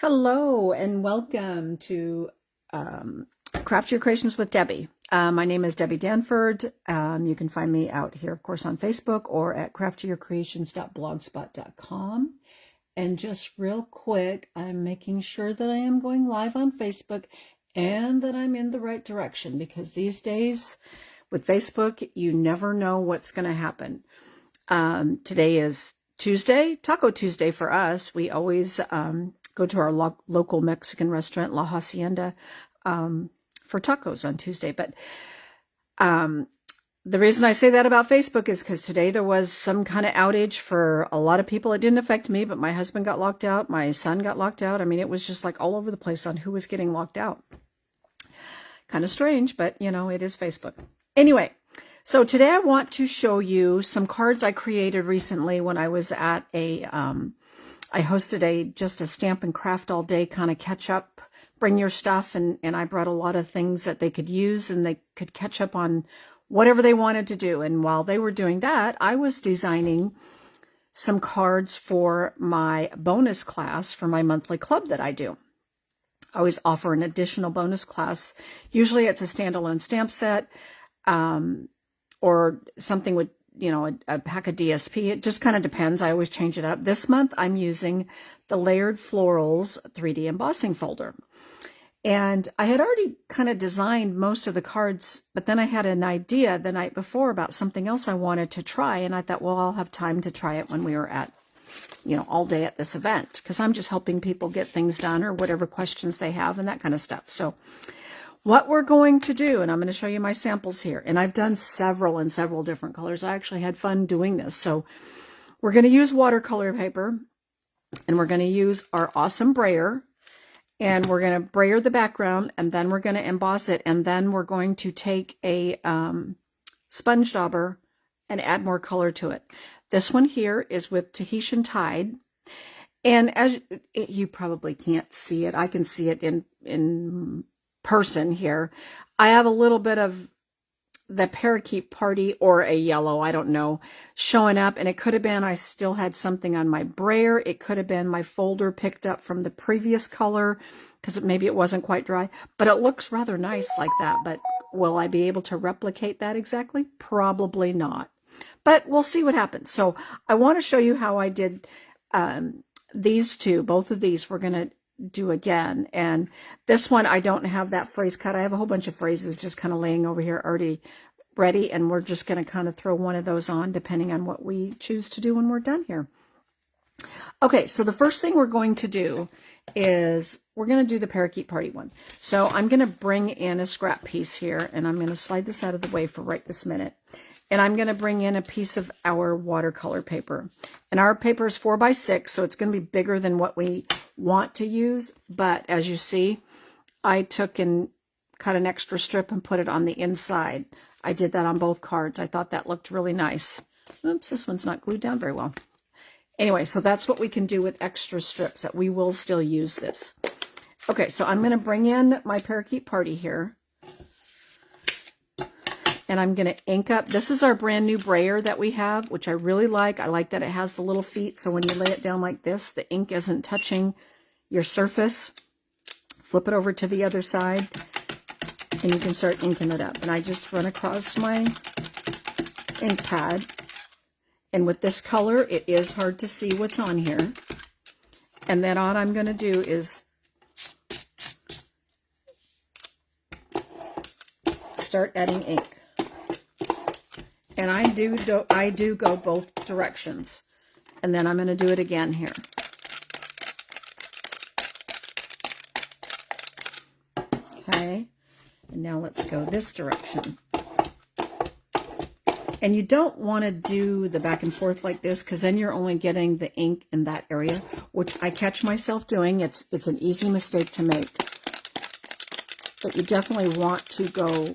Hello and welcome to Craft Your Creations with Debbie. My name is Debbie Danford. You can find me out here, of course, on Facebook or at craftyourcreations.blogspot.com. And just real quick, I'm making sure that I am going live on Facebook and that I'm in the right direction, because these days with Facebook, you never know what's going to happen. Today is Tuesday, Taco Tuesday for us. We always go to our local Mexican restaurant, La Hacienda, for tacos on Tuesday. But the reason I say that about Facebook is because today there was some kind of outage for a lot of people. It didn't affect me, but my husband got locked out. My son got locked out. I mean, it was just like all over the place on who was getting locked out. Kind of strange, but you know, it is Facebook. Anyway, so today I want to show you some cards I created recently when I was at I hosted just a stamp and craft all day kind of catch up, bring your stuff. And I brought a lot of things that they could use and they could catch up on whatever they wanted to do. And while they were doing that, I was designing some cards for my bonus class for my monthly club that I do. I always offer an additional bonus class. Usually it's a standalone stamp set, or something with, you know, a pack of DSP. It just kind of depends. I always change it up. This month I'm using the Layered Florals 3D embossing folder. And I had already kind of designed most of the cards, but then I had an idea the night before about something else I wanted to try. And I thought, well, I'll have time to try it when we were at, you know, all day at this event, because I'm just helping people get things done or whatever questions they have and that kind of stuff. So what we're going to do, and I'm going to show you my samples here, and I've done several in several different colors. I actually had fun doing this. So we're going to use watercolor paper, and we're going to use our awesome brayer, and we're going to brayer the background, and then we're going to emboss it, and then we're going to take a sponge dauber and add more color to it. This one here is with Tahitian Tide, and as you probably can't see it, I can see it in person here. I have a little bit of the parakeet party or a yellow, I don't know, showing up, and it could have been I still had something on my brayer. It could have been my folder picked up from the previous color because maybe it wasn't quite dry, but it looks rather nice like that. But will I be able to replicate that exactly? Probably not, but we'll see what happens. So I want to show you how I did these two. Both of these we're going to do again, and this one I don't have that phrase cut. I have a whole bunch of phrases just kind of laying over here already ready, and we're just going to kind of throw one of those on depending on what we choose to do when we're done here. Okay, so the first thing we're going to do is we're going to do the parakeet party one. So I'm going to bring in a scrap piece here, and I'm going to slide this out of the way for right this minute. And I'm going to bring in a piece of our watercolor paper. And our paper is 4x6, so it's going to be bigger than what we want to use. But as you see, I took and cut an extra strip and put it on the inside. I did that on both cards. I thought that looked really nice. Oops, this one's not glued down very well. Anyway, so that's what we can do with extra strips, that we will still use this. Okay, so I'm going to bring in my parakeet party here. And I'm going to ink up. This is our brand new brayer that we have, which I really like. I like that it has the little feet, so when you lay it down like this, the ink isn't touching your surface. Flip it over to the other side, and you can start inking it up. And I just run across my ink pad. And with this color, it is hard to see what's on here. And then all I'm going to do is start adding ink. And I do go both directions. And then I'm going to do it again here. Okay. And now let's go this direction. And you don't want to do the back and forth like this, because then you're only getting the ink in that area, which I catch myself doing. It's an easy mistake to make. But you definitely want to go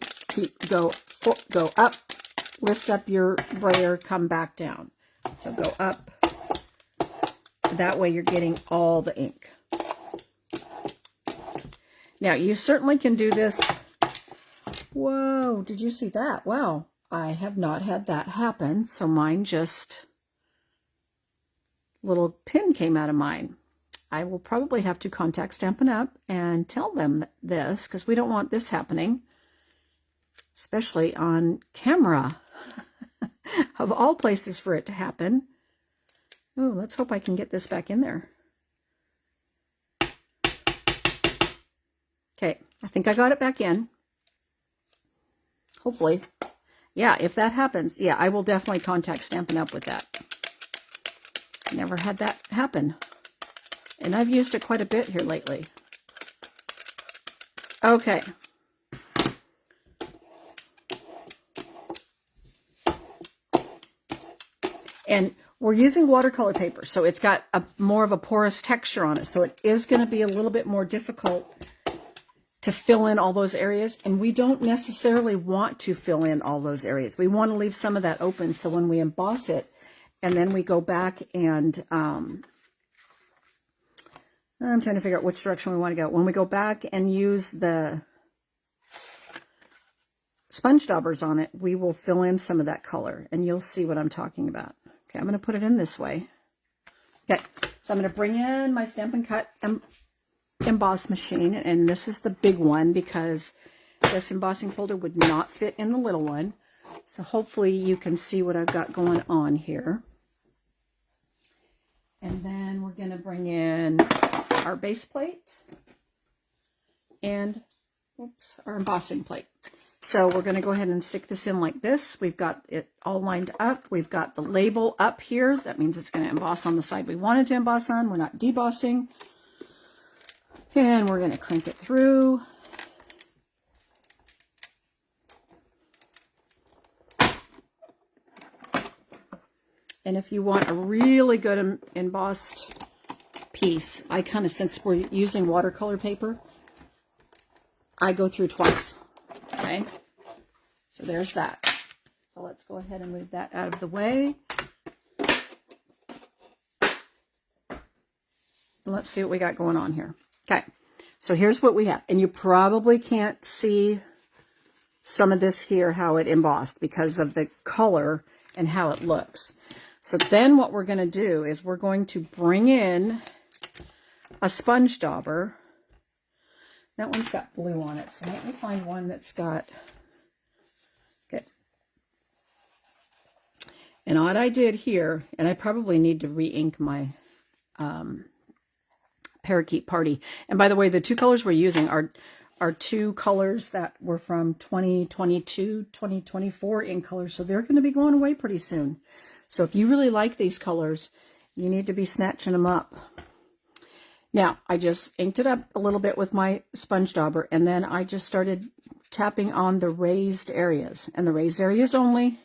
up. Lift up your brayer, come back down. So go up. That way you're getting all the ink. Now, you certainly can do this. Whoa, did you see that? Wow, I have not had that happen. So mine just, little pin came out of mine. I will probably have to contact Stampin' Up! And tell them this, because we don't want this happening, especially on camera. Of all places for it to happen. Oh, let's hope I can get this back in there. Okay, I think I got it back in. Hopefully. Yeah, if that happens, yeah, I will definitely contact Stampin' Up! With that. Never had that happen. And I've used it quite a bit here lately. Okay. And we're using watercolor paper, so it's got more of a porous texture on it. So it is going to be a little bit more difficult to fill in all those areas. And we don't necessarily want to fill in all those areas. We want to leave some of that open, so when we emboss it, and then we go back and, I'm trying to figure out which direction we want to go. When we go back and use the sponge daubers on it, we will fill in some of that color, and you'll see what I'm talking about. Okay, I'm going to put it in this way. Okay, so I'm going to bring in my Stampin' Cut emboss machine, and this is the big one because this embossing folder would not fit in the little one. So hopefully you can see what I've got going on here. And then we're going to bring in our base plate and our embossing plate. So we're going to go ahead and stick this in like this. We've got it all lined up. We've got the label up here. That means it's going to emboss on the side we wanted to emboss on. We're not debossing. And we're going to crank it through. And if you want a really good embossed piece, I kind of, since we're using watercolor paper, I go through twice. Okay, so there's that. So let's go ahead and move that out of the way. Let's see what we got going on here. Okay, so here's what we have. And you probably can't see some of this here, how it embossed, because of the color and how it looks. So then what we're going to do is we're going to bring in a sponge dauber. That one's got blue on it, so let me find one that's got, okay. And what I did here, and I probably need to re-ink my Parakeet Party. And by the way, the two colors we're using are two colors that were from 2022, 2024 ink colors, so they're going to be going away pretty soon. So if you really like these colors, you need to be snatching them up. Now, I just inked it up a little bit with my sponge dauber, and then I just started tapping on the raised areas. And the raised areas only.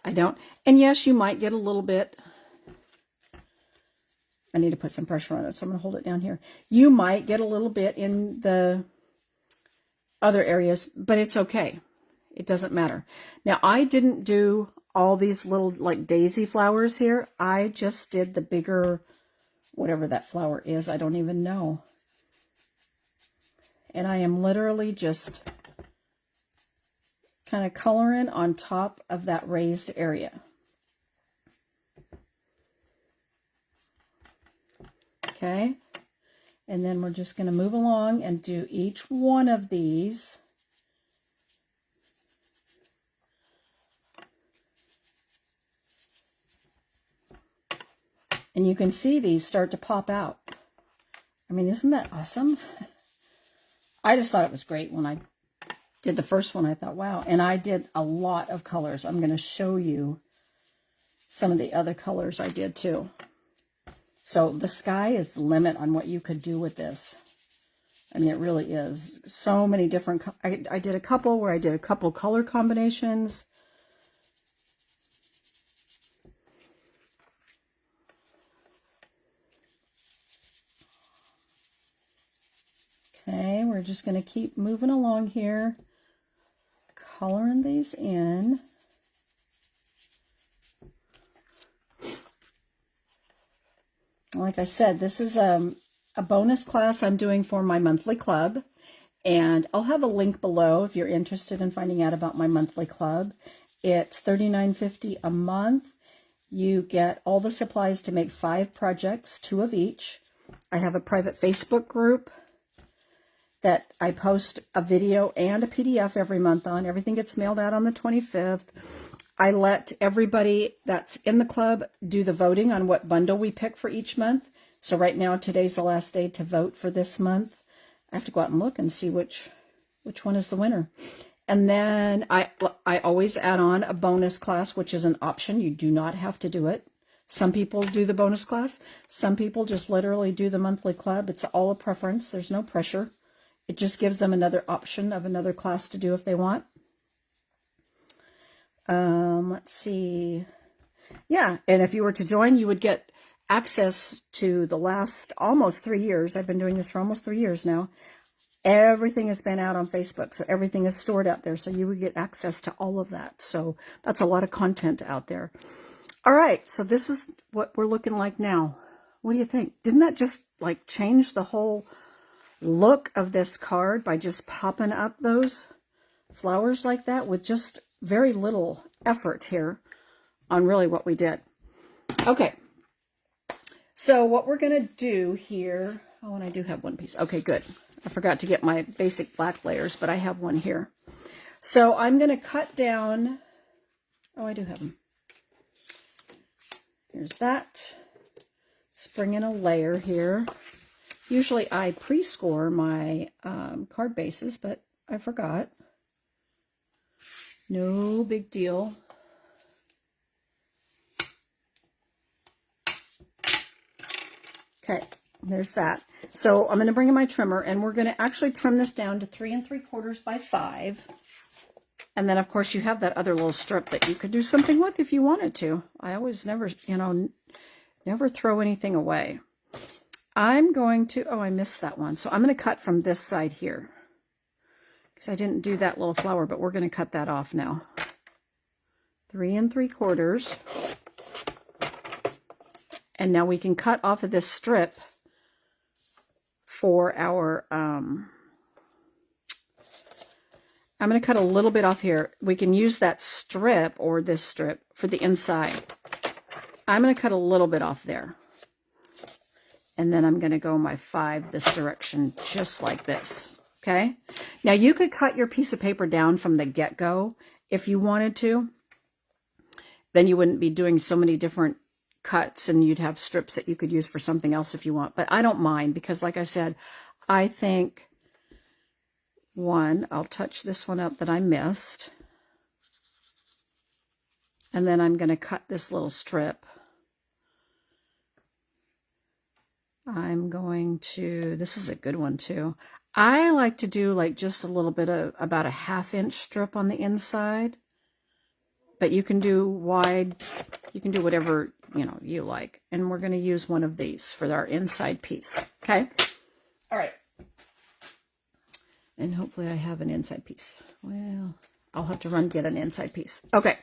And yes, you might get a little bit. I need to put some pressure on it, so I'm going to hold it down here. You might get a little bit in the other areas, but it's okay. It doesn't matter. Now, I didn't do all these little like daisy flowers here. I just did the bigger, whatever that flower is, I don't even know. And I am literally just kind of coloring on top of that raised area. Okay, and then we're just going to move along and do each one of these. And you can see these start to pop out. I mean, isn't that awesome? I just thought it was great when I did the first one. I thought, wow. And I did a lot of colors. I'm going to show you some of the other colors I did too. So the sky is the limit on what you could do with this. I mean, it really is. So many different, I did a couple where I did a couple color combinations. Okay, we're just going to keep moving along here, coloring these in. Like I said, this is a bonus class I'm doing for my monthly club, and I'll have a link below if you're interested in finding out about my monthly club. It's $39.50 a month, You get all the supplies to make 5 projects, 2 of each. I have a private Facebook group that I post a video and a PDF every month on. Everything gets mailed out on the 25th. I let everybody that's in the club do the voting on what bundle we pick for each month. So right now, today's the last day to vote for this month. I have to go out and look and see which one is the winner. And then I always add on a bonus class, which is an option. You do not have to do it. Some people do the bonus class. Some people just literally do the monthly club. It's all a preference. There's no pressure. It just gives them another option of another class to do if they want. Let's see. Yeah, and if you were to join, you would get access to the last almost 3 years. I've been doing this for almost 3 years now. Everything has been out on Facebook, so everything is stored out there. So you would get access to all of that. So that's a lot of content out there. All right, so this is what we're looking like now. What do you think? Didn't that just like change the whole look of this card by just popping up those flowers like that with just very little effort here on really what we did? Okay, so what we're going to do here, oh, and I do have one piece. Okay, good. I forgot to get my basic black layers, but I have one here. So I'm going to cut down, oh, I do have them. Here's that. Let's bring in a layer here. Usually I pre-score my card bases, but I forgot. No big deal. Okay, there's that. So I'm going to bring in my trimmer, and we're going to actually trim this down to 3 3/4 by 5. And then, of course, you have that other little strip that you could do something with if you wanted to. I always never throw anything away. I'm going to, oh, I missed that one. So I'm going to cut from this side here, because I didn't do that little flower, but we're going to cut that off now. 3 3/4. And now we can cut off of this strip for our, I'm going to cut a little bit off here. We can use that strip or this strip for the inside. I'm going to cut a little bit off there. And then I'm going to go my 5 this direction, just like this. Okay. Now you could cut your piece of paper down from the get-go if you wanted to. Then you wouldn't be doing so many different cuts, and you'd have strips that you could use for something else if you want. But I don't mind, because like I said, I think I'll touch this one up that I missed. And then I'm going to cut this little strip. I'm going to, this is a good one too. I like to do like just a little bit of about a 1/2 inch strip on the inside. But you can do wide, you can do whatever, you like. And we're going to use one of these for our inside piece. Okay? All right. And hopefully I have an inside piece. Well, I'll have to get an inside piece. Okay.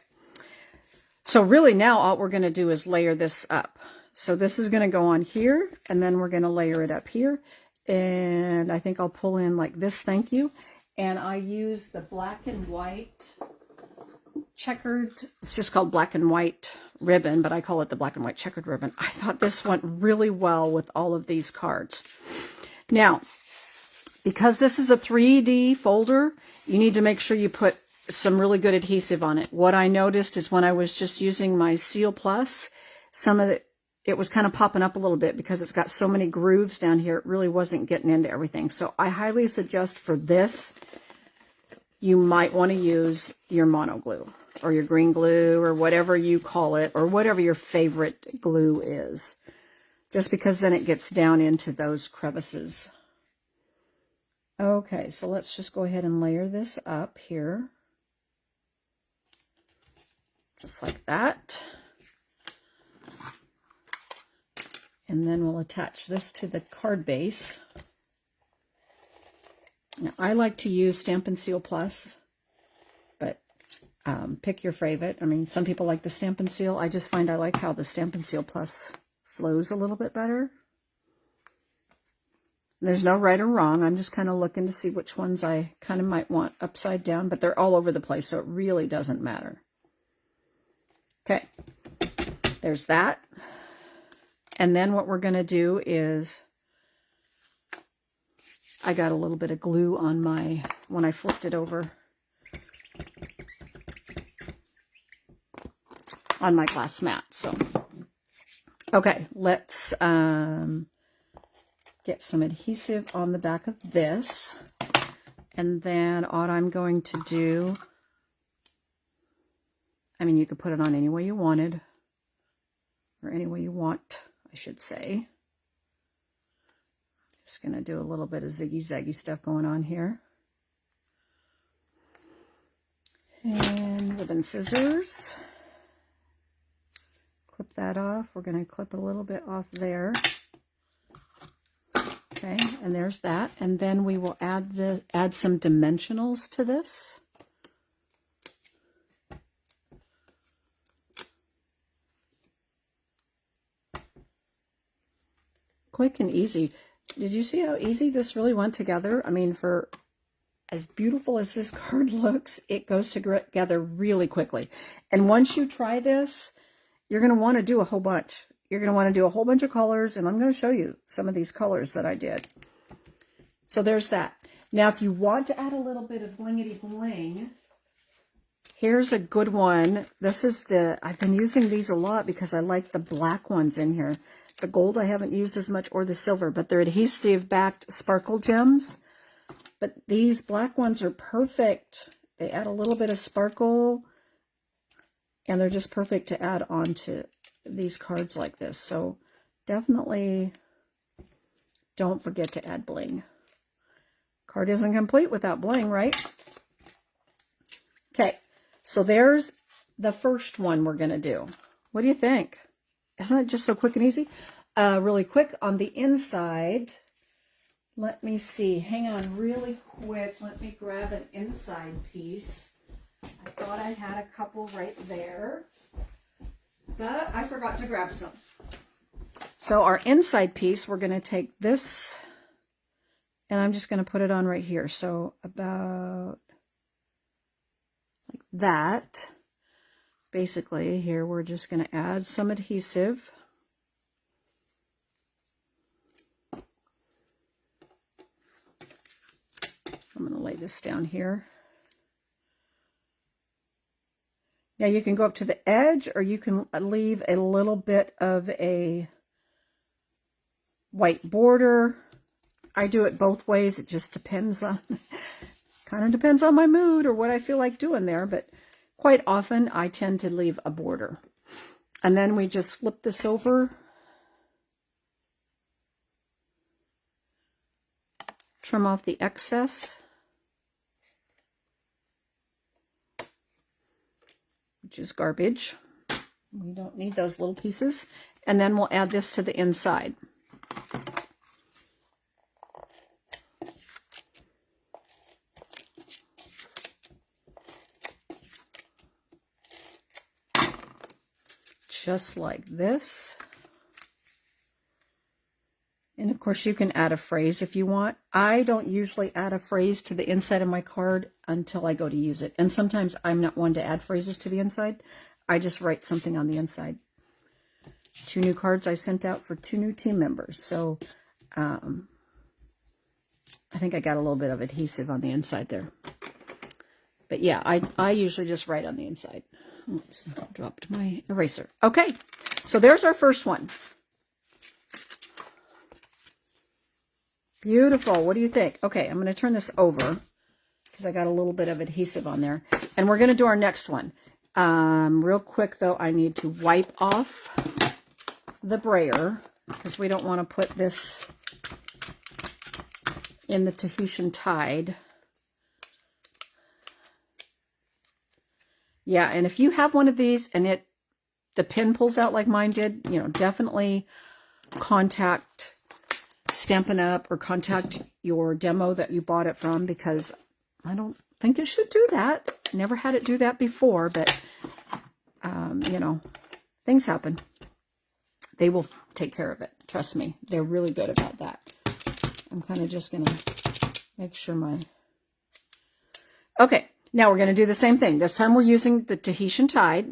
So really now all we're going to do is layer this up. So this is going to go on here, and then we're going to layer it up here. And I think I'll pull in like this, thank you. And I use the black and white checkered, it's just called black and white ribbon, but I call it the black and white checkered ribbon. I thought this went really well with all of these cards. Now, because this is a 3D folder, you need to make sure you put some really good adhesive on it. What I noticed is when I was just using my Seal Plus, some of it was kind of popping up a little bit because it's got so many grooves down here. It really wasn't getting into everything. So I highly suggest for this, you might want to use your mono glue or your green glue or whatever you call it, or whatever your favorite glue is, just because then it gets down into those crevices. Okay, so let's just go ahead and layer this up here. Just like that. And then we'll attach this to the card base. Now, I like to use Stampin' Seal Plus, but pick your favorite. I mean, some people like the Stampin' Seal. I just find I like how the Stampin' Seal Plus flows a little bit better. There's no right or wrong. I'm just kind of looking to see which ones I kind of might want upside down, but they're all over the place, so it really doesn't matter. Okay. There's that. And then what we're going to do is, I got a little bit of glue on my, when I flipped it over, on my glass mat. So, okay, let's get some adhesive on the back of this. And then what I'm going to do, I mean, you could put it on any way you wanted, or any way you want, I should say. Just going to do a little bit of ziggy-zaggy stuff going on here. And ribbon scissors. Clip that off. We're going to clip a little bit off there. Okay, and there's that. And then we will add some dimensionals to this. Quick and easy. Did you see how easy this really went together? I mean, for as beautiful as this card looks, it goes together really quickly. And once you try this, you're going to want to do a whole bunch. You're going to want to do a whole bunch of colors, and I'm going to show you some of these colors that I did. So there's that. Now, if you want to add a little bit of blingity bling, here's a good one. This is I've been using these a lot because I like the black ones in here. The gold I haven't used as much, or the silver, but they're adhesive-backed sparkle gems. But these black ones are perfect. They add a little bit of sparkle, and they're just perfect to add on to these cards like this. So definitely don't forget to add bling. Card isn't complete without bling, right? Okay, so there's the first one we're going to do. What do you think? Isn't it just so quick and easy? Really quick on the inside, let me see. Hang on really quick. Let me grab an inside piece. I thought I had a couple right there, but I forgot to grab some. So our inside piece, we're going to take this, and I'm just going to put it on right here. So about like that. Basically, here we're just going to add some adhesive. I'm going to lay this down here. Now you can go up to the edge, or you can leave a little bit of a white border. I do it both ways. It just depends on, kind of depends on my mood or what I feel like doing there, but quite often I tend to leave a border. And then we just flip this over, trim off the excess, which is garbage. We don't need those little pieces. And then we'll add this to the inside. Just like this. And of course you can add a phrase if you want. I don't usually add a phrase to the inside of my card until I go to use it. And sometimes I'm not one to add phrases to the inside. I just write something on the inside. 2 new cards I sent out for 2 new team members. So I think I got a little bit of adhesive on the inside there. But yeah, I usually just write on the inside. Oops, dropped my eraser. Okay, so there's our first one. Beautiful. What do you think? Okay, I'm going to turn this over because I got a little bit of adhesive on there. And we're going to do our next one. Real quick, though, I need to wipe off the brayer because we don't want to put this in the Tahitian Tide. Yeah, and if you have one of these and the pin pulls out like mine did, you know, definitely contact Stampin' Up! Or contact your demo that you bought it from, because I don't think it should do that. Never had it do that before, but, you know, things happen. They will take care of it. Trust me. They're really good about that. I'm kind of just going to make sure my... Okay. Now we're going to do the same thing. This time we're using the Tahitian Tide,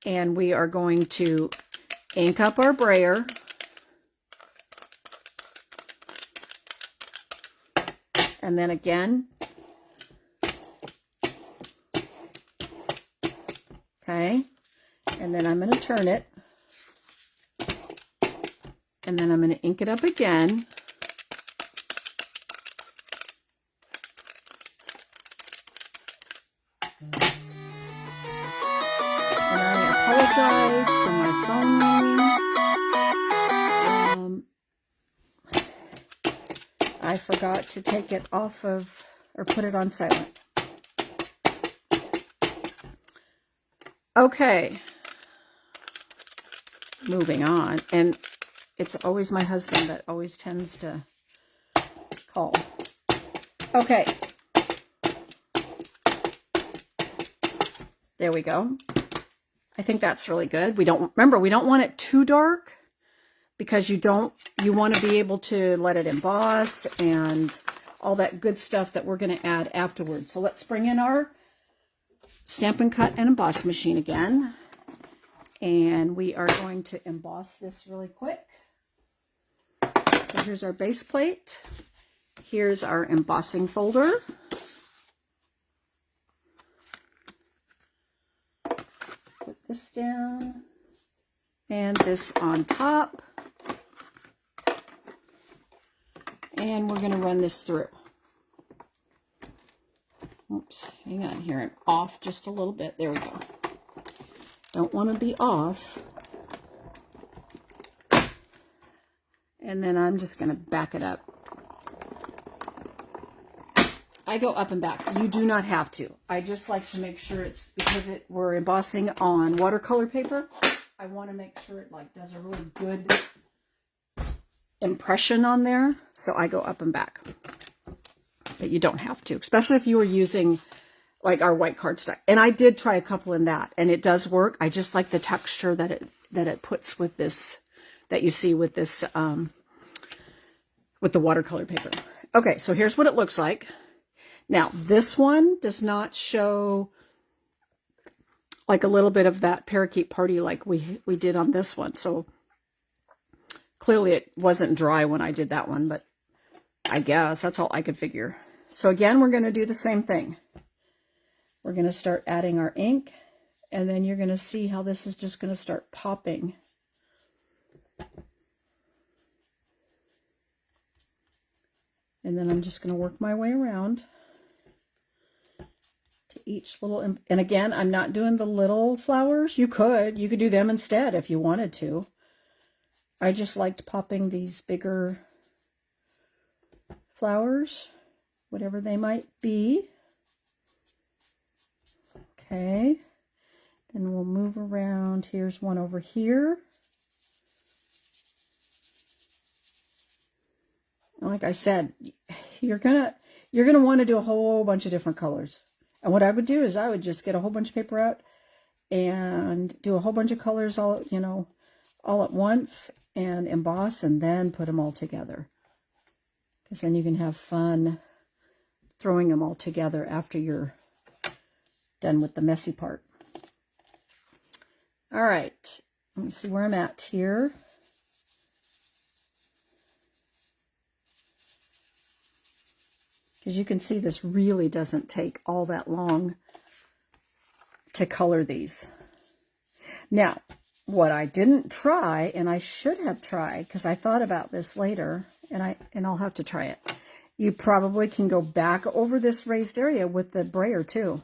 and we are going to ink up our brayer. And then again. Okay. And then I'm going to turn it. And then I'm going to ink it up again. And I apologize for my phone ringing. I forgot to take it off of, or put it on silent. Okay. Moving on. And it's always my husband that always tends to call. Okay. There we go. I think that's really good. We don't want it too dark because you want to be able to let it emboss and all that good stuff that we're going to add afterwards. So let's bring in our Stampin' Cut and Emboss machine again. And we are going to emboss this really quick. So here's our base plate. Here's our embossing folder. Put this down and this on top. And we're going to run this through. Oops, hang on here. I'm off just a little bit. There we go. Don't want to be off. And then I'm just going to back it up. I go up and back. You do not have to. I just like to make sure it's, because we're embossing on watercolor paper, I want to make sure it like does a really good impression on there. So I go up and back. But you don't have to, especially if you were using like our white cardstock. And I did try a couple in that, and it does work. I just like the texture that it puts with this, that you see with this, with the watercolor paper. Okay, so here's what it looks like. Now, this one does not show like a little bit of that parakeet party like we did on this one. So clearly it wasn't dry when I did that one, but I guess that's all I could figure. So again, we're going to do the same thing. We're going to start adding our ink, and then you're going to see how this is just going to start popping. And then I'm just going to work my way around to each little, and again, I'm not doing the little flowers. You could do them instead if you wanted to. I just liked popping these bigger flowers, whatever they might be. Okay, then we'll move around. Here's one over here. Like I said, you're gonna want to do a whole bunch of different colors. And what I would do is I would just get a whole bunch of paper out and do a whole bunch of colors all at once and emboss and then put them all together. Because then you can have fun throwing them all together after you're done with the messy part. All right, let me see where I'm at here. Because you can see this really doesn't take all that long to color these. Now, what I didn't try, and I should have tried, because I thought about this later, and I'll have to try it. You probably can go back over this raised area with the brayer too.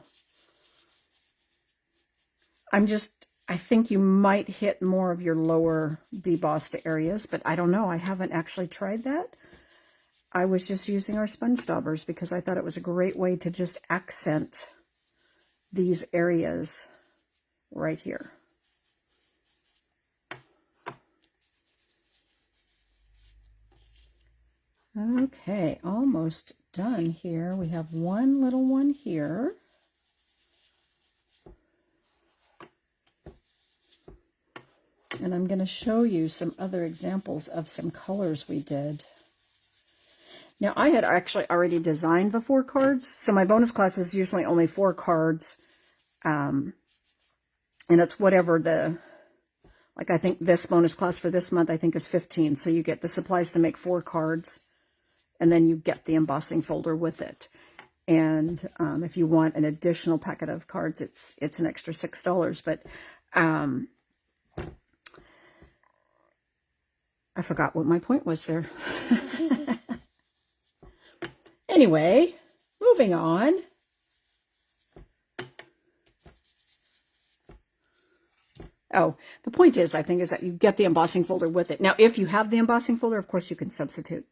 I think you might hit more of your lower debossed areas, but I don't know. I haven't actually tried that. I was just using our sponge daubers because I thought it was a great way to just accent these areas right here. Okay, almost done here. We have one little one here. And I'm going to show you some other examples of some colors we did. Now, I had actually already designed the 4 cards. So my bonus class is usually only 4 cards. And it's whatever Like I think this bonus class for this month, I think is 15. So you get the supplies to make 4 cards, and then you get the embossing folder with it. And if you want an additional packet of cards, it's an extra $6. But I forgot what my point was there. Anyway, moving on. Oh, the point is, I think, is that you get the embossing folder with it. Now, if you have the embossing folder, of course, you can substitute.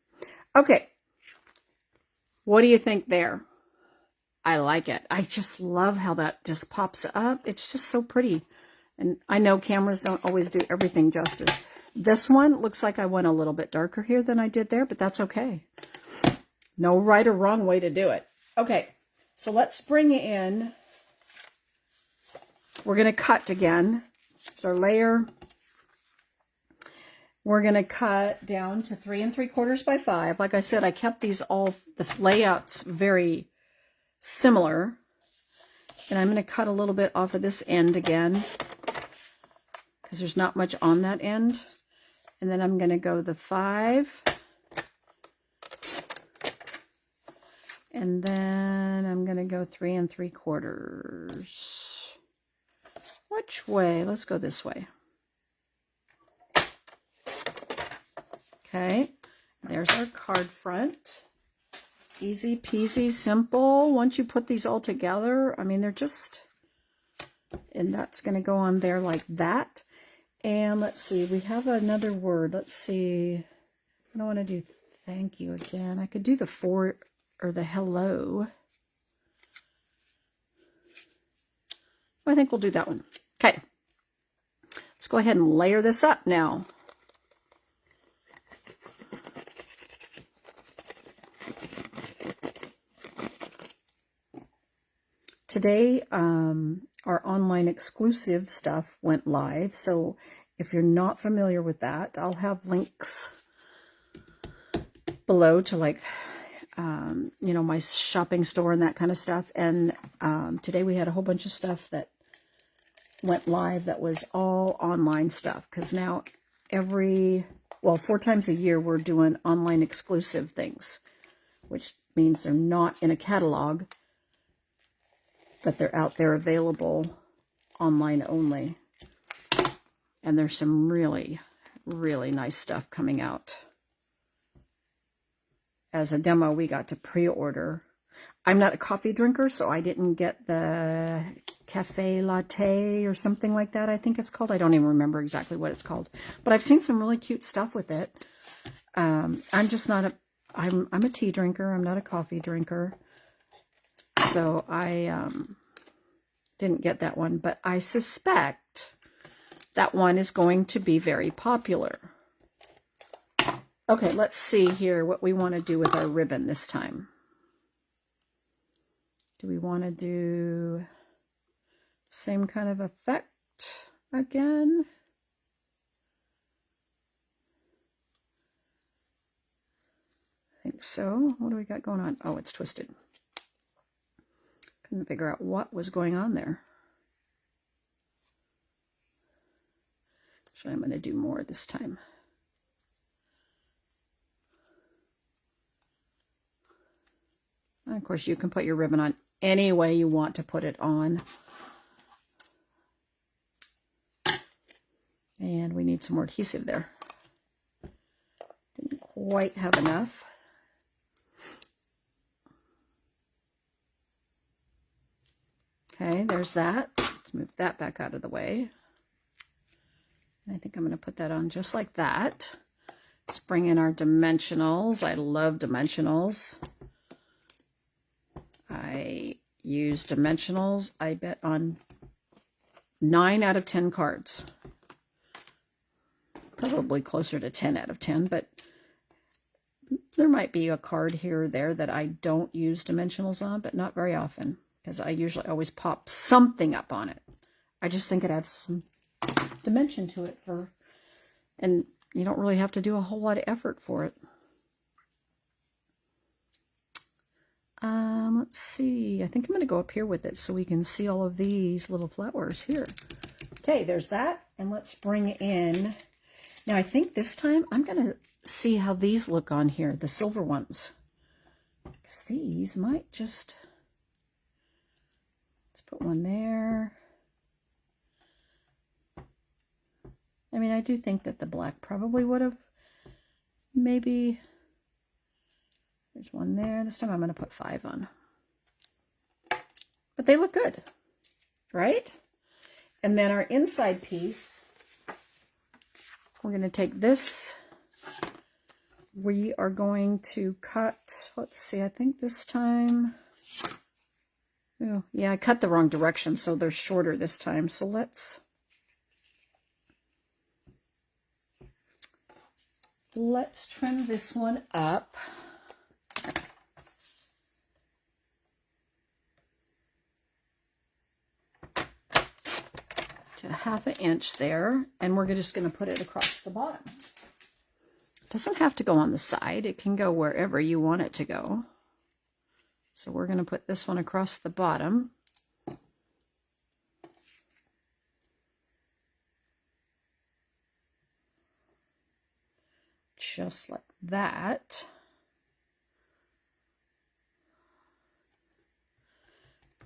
Okay. What do you think there? I like it. I just love how that just pops up. It's just so pretty. And I know cameras don't always do everything justice. This one looks like I went a little bit darker here than I did there, but that's okay. No right or wrong way to do it. Okay, so let's bring in, we're going to cut again. There's our layer. We're going to cut down to 3 3/4 by 5. Like I said, I kept these all, the layouts very similar. And I'm going to cut a little bit off of this end again, because there's not much on that end. And then I'm going to go the 5. And then I'm going to go 3 3/4. Which way? Let's go this way. Okay, there's our card front. Easy peasy, simple. Once you put these all together, I mean, they're just, and that's going to go on there like that. And let's see, we have another word. Let's see. I don't want to do thank you again. I could do the for or the hello. I think we'll do that one. Okay. Let's go ahead and layer this up now. Today, our online exclusive stuff went live. So if you're not familiar with that, I'll have links below to like, you know, my shopping store and that kind of stuff. And today we had a whole bunch of stuff that went live that was all online stuff. Because now 4 times a year, we're doing online exclusive things, which means they're not in a catalog, but they're out there available online only. And there's some really, really nice stuff coming out. As a demo, we got to pre-order. I'm not a coffee drinker, so I didn't get the cafe latte or something like that, I think it's called. I don't even remember exactly what it's called. But I've seen some really cute stuff with it. I'm just not I'm a tea drinker. I'm not a coffee drinker. So I didn't get that one. But I suspect that one is going to be very popular. Okay, let's see here what we want to do with our ribbon this time. Do we want to do same kind of effect again? I think so. What do we got going on? Oh, it's twisted. Couldn't figure out what was going on there. Actually, I'm going to do more this time. And of course, you can put your ribbon on any way you want to put it on. And we need some more adhesive there. Didn't quite have enough. Okay, there's that. Let's move that back out of the way. And I think I'm going to put that on just like that. Let's bring in our dimensionals. I love dimensionals. I use dimensionals, I bet, on 9 out of 10 cards. Probably closer to 10 out of 10, but there might be a card here or there that I don't use dimensionals on, but not very often, because I usually always pop something up on it. I just think it adds some dimension to it, and you don't really have to do a whole lot of effort for it. Let's see. I think I'm going to go up here with it so we can see all of these little flowers here. Okay, there's that. And let's bring in, now I think this time I'm going to see how these look on here, the silver ones. Because these might just, let's put one there. I mean, I do think that the black probably would have maybe, there's one there. This time I'm going to put 5 on. But they look good, right? And then our inside piece, we're going to take this. We are going to cut, let's see, I think this time, oh, yeah, I cut the wrong direction, so they're shorter this time. So let's trim this one up. To 1/2 inch there, and we're just going to put it across the bottom. It doesn't have to go on the side. It can go wherever you want it to go. So we're going to put this one across the bottom. Just like that.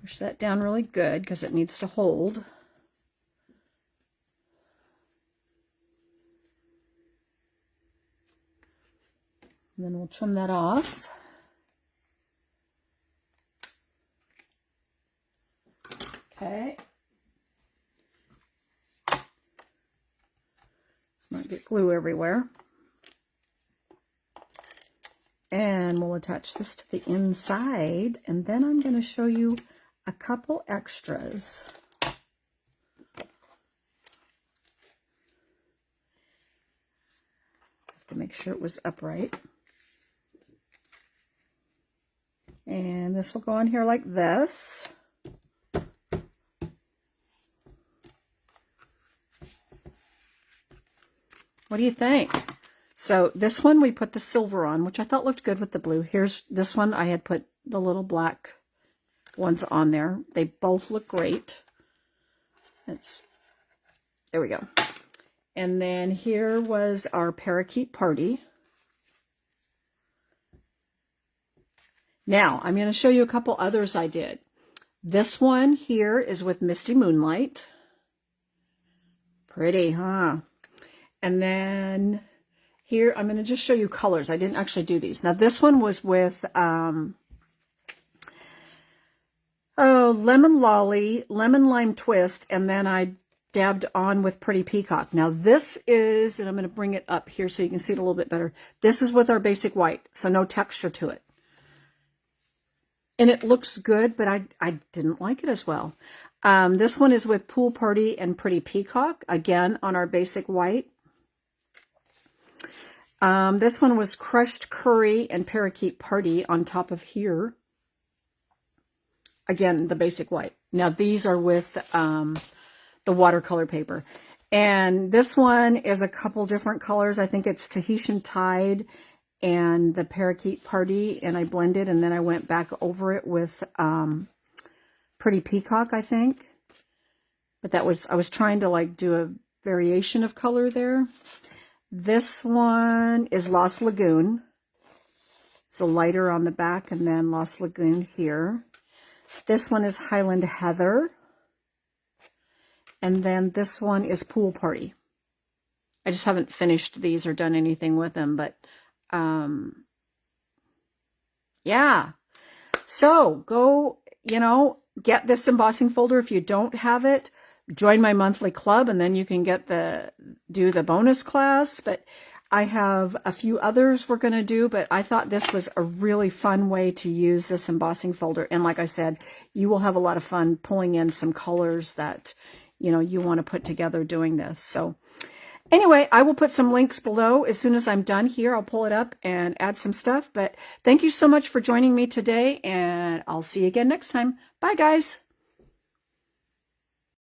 Push that down really good because it needs to hold. And then we'll trim that off. Okay. Let's not get glue everywhere. And we'll attach this to the inside, and then I'm going to show you a couple extras. Have to make sure it was upright. And this will go on here like this. What do you think? So this one we put the silver on, which I thought looked good with the blue. Here's this one. I had put the little black ones on there. They both look great. There we go. And then here was our parakeet party. Now, I'm going to show you a couple others I did. This one here is with Misty Moonlight. Pretty, huh? And then here, I'm going to just show you colors. I didn't actually do these. Now, this one was with Lemon Lolly, Lemon Lime Twist, and then I dabbed on with Pretty Peacock. Now, this is, and I'm going to bring it up here so you can see it a little bit better. This is with our basic white, so no texture to it. And it looks good, but I didn't like it as well. This one is with Pool Party and Pretty Peacock, again, on our basic white. This one was Crushed Curry and Parakeet Party on top of here. Again, the basic white. Now, these are with the watercolor paper. And this one is a couple different colors. I think it's Tahitian Tide and the Parakeet Party, and I blended, and then I went back over it with Pretty Peacock, I think. But that was, I was trying to like do a variation of color there. This one is Lost Lagoon. So lighter on the back, and then Lost Lagoon here. This one is Highland Heather. And then this one is Pool Party. I just haven't finished these or done anything with them, but yeah. So go, get this embossing folder. If you don't have it, join my monthly club, and then you can do the bonus class. But I have a few others we're going to do, but I thought this was a really fun way to use this embossing folder. And like I said, you will have a lot of fun pulling in some colors that, you want to put together doing this. So anyway, I will put some links below. As soon as I'm done here, I'll pull it up and add some stuff. But thank you so much for joining me today, and I'll see you again next time. Bye, guys.